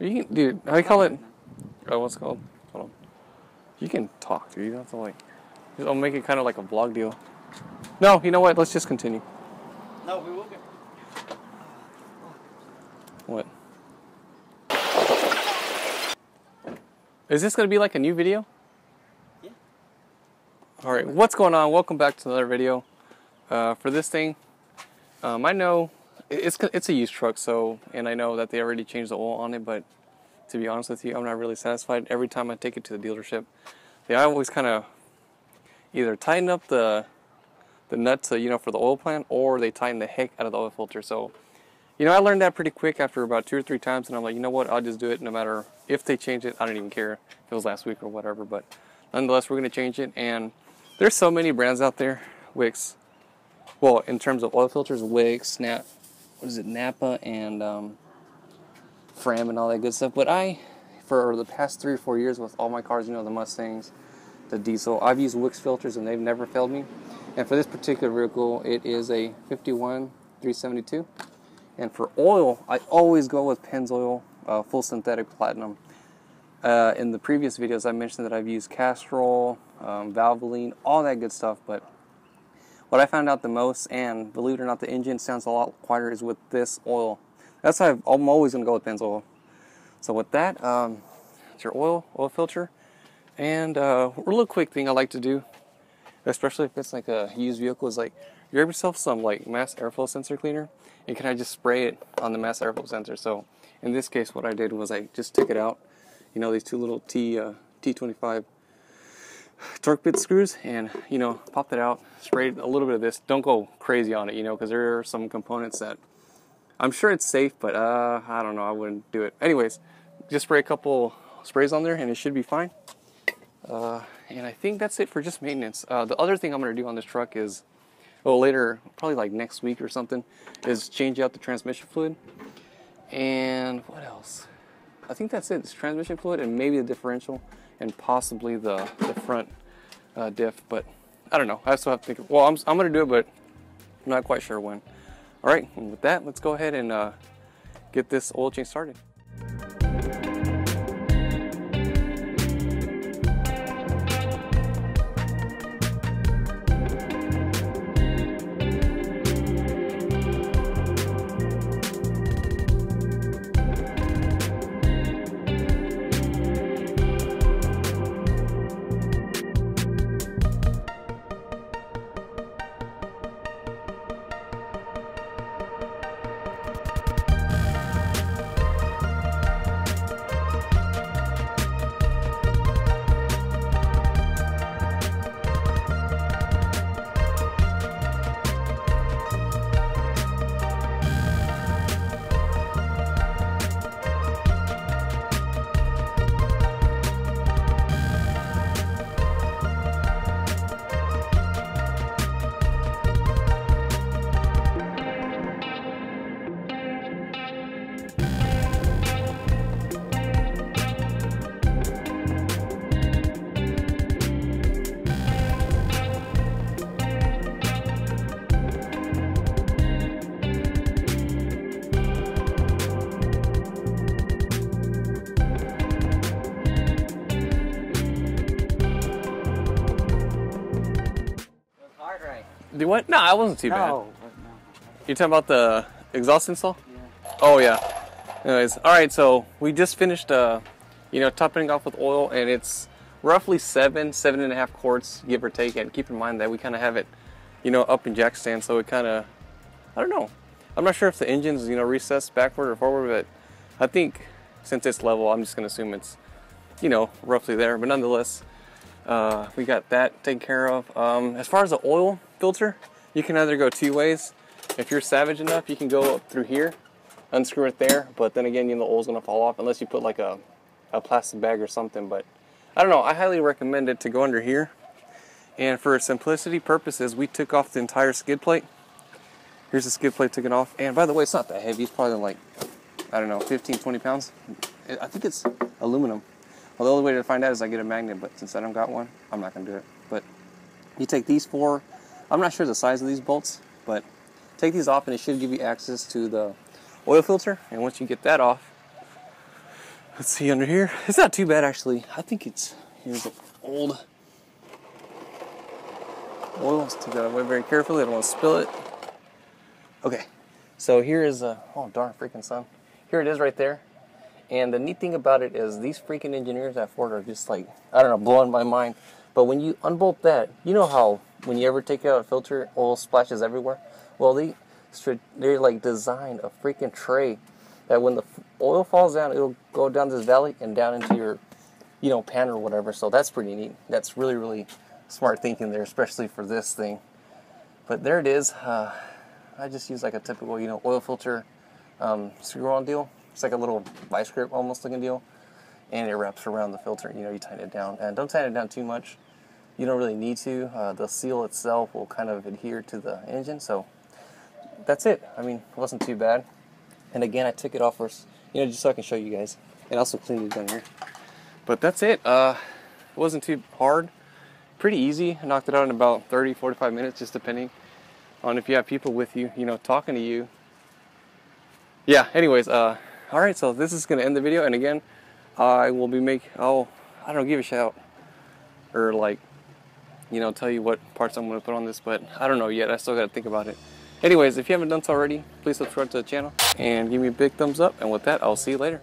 You can, dude, how do you call it? Oh, what's it called? Hold on. You can talk, dude. You don't have to, like... I'll make it kind of like a vlog deal. No, you know what? Let's just continue. No, we will get... What? Is this going to be like a new video? Yeah. Alright, what's going on? Welcome back to another video. For this thing, I know it's a used truck, so, and I know that they already changed the oil on it, but to be honest with you, I'm not really satisfied. Every time I take it to the dealership, they always kind of either tighten up the nuts, for the oil pan, or they tighten the heck out of the oil filter. So, I learned that pretty quick after about 2 or 3 times, and I'm like, you know what, I'll just do it no matter if they change it. I don't even care if it was last week or whatever, but nonetheless, we're going to change it. And there's so many brands out there, Wix. Well, in terms of oil filters, Wix, Napa, and Fram and all that good stuff. But for the past 3 or 4 years with all my cars, the Mustangs, the diesel, I've used Wix filters and they've never failed me. And for this particular vehicle, it is a 51-372. And for oil, I always go with Pennzoil full synthetic platinum. In the previous videos, I mentioned that I've used Castrol, Valvoline, all that good stuff. But what I found out the most, and believe it or not, the engine sounds a lot quieter, is with this oil. That's why I'm always going to go with Pennzoil. So with that, it's your oil filter. And a little quick thing I like to do, especially if it's like a used vehicle, is like grab yourself some like mass airflow sensor cleaner and can I just spray it on the mass airflow sensor. So in this case, what I did was I just took it out, these 2 little T25 torque bit screws, and popped it out, sprayed a little bit of this. Don't go crazy on it, because there are some components that I'm sure it's safe, but I don't know, I wouldn't do it. Anyways, just spray a couple sprays on there and it should be fine. And I think that's it for just maintenance. The other thing I'm going to do on this truck is, later, probably like next week or something, is change out the transmission fluid. And what else? I think that's it. It's transmission fluid and maybe the differential and possibly the front diff. But I don't know. I still have to think. Well, I'm going to do it, but I'm not quite sure when. All right. And with that, let's go ahead and get this oil change started. Do what? No, it wasn't too bad. No. You're talking about the exhaust install? Yeah. Oh, yeah. Anyways, all right, so we just finished, topping off with oil, and it's roughly 7.5 quarts, give or take. And keep in mind that we kind of have it, up in jack stand, so it kind of, I don't know. I'm not sure if the engine's, recessed backward or forward, but I think since it's level, I'm just going to assume it's, roughly there. But nonetheless, we got that taken care of. As far as the oil filter, you can either go 2 ways. If you're savage enough, you can go up through here, unscrew it there, but then again, the oil's gonna fall off unless you put like a plastic bag or something. But I don't know, I highly recommend it to go under here. And for simplicity purposes, we took off the entire skid plate. Here's the skid plate taken off. And by the way, it's not that heavy. It's probably like, I don't know, 15, 20 pounds. I think it's aluminum. Well, the only way to find out is I get a magnet, but since I don't got one, I'm not gonna do it. But you take these 4, I'm not sure the size of these bolts, but take these off and it should give you access to the oil filter. And once you get that off, Let's see under here. It's not too bad actually. I think here's an old oil. Let's take that away very carefully. I don't want to spill it. Okay, so here is oh darn freaking sun. Here it is right there. And the neat thing about it is these freaking engineers at Ford are just like, I don't know, blowing my mind. But when you unbolt that, you know how when you ever take out a filter, oil splashes everywhere? Well, they like designed a freaking tray that when the oil falls down, it'll go down this valley and down into your, pan or whatever. So that's pretty neat. That's really, really smart thinking there, especially for this thing. But there it is. I just use like a typical, oil filter screw-on deal. It's like a little vice grip almost looking deal. And it wraps around the filter. You tighten it down. And don't tighten it down too much. You don't really need to. The seal itself will kind of adhere to the engine. So that's it. I mean, it wasn't too bad. And again, I took it off first, just so I can show you guys. And also clean it down here. But that's it. It wasn't too hard. Pretty easy. I knocked it out in about 30, 45 minutes, just depending on if you have people with you, talking to you. Yeah, anyways, alright, so this is going to end the video. And again, I will be give a shout. Or tell you what parts I'm going to put on this. But I don't know yet. I still got to think about it. Anyways, if you haven't done so already, please subscribe to the channel and give me a big thumbs up. And with that, I'll see you later.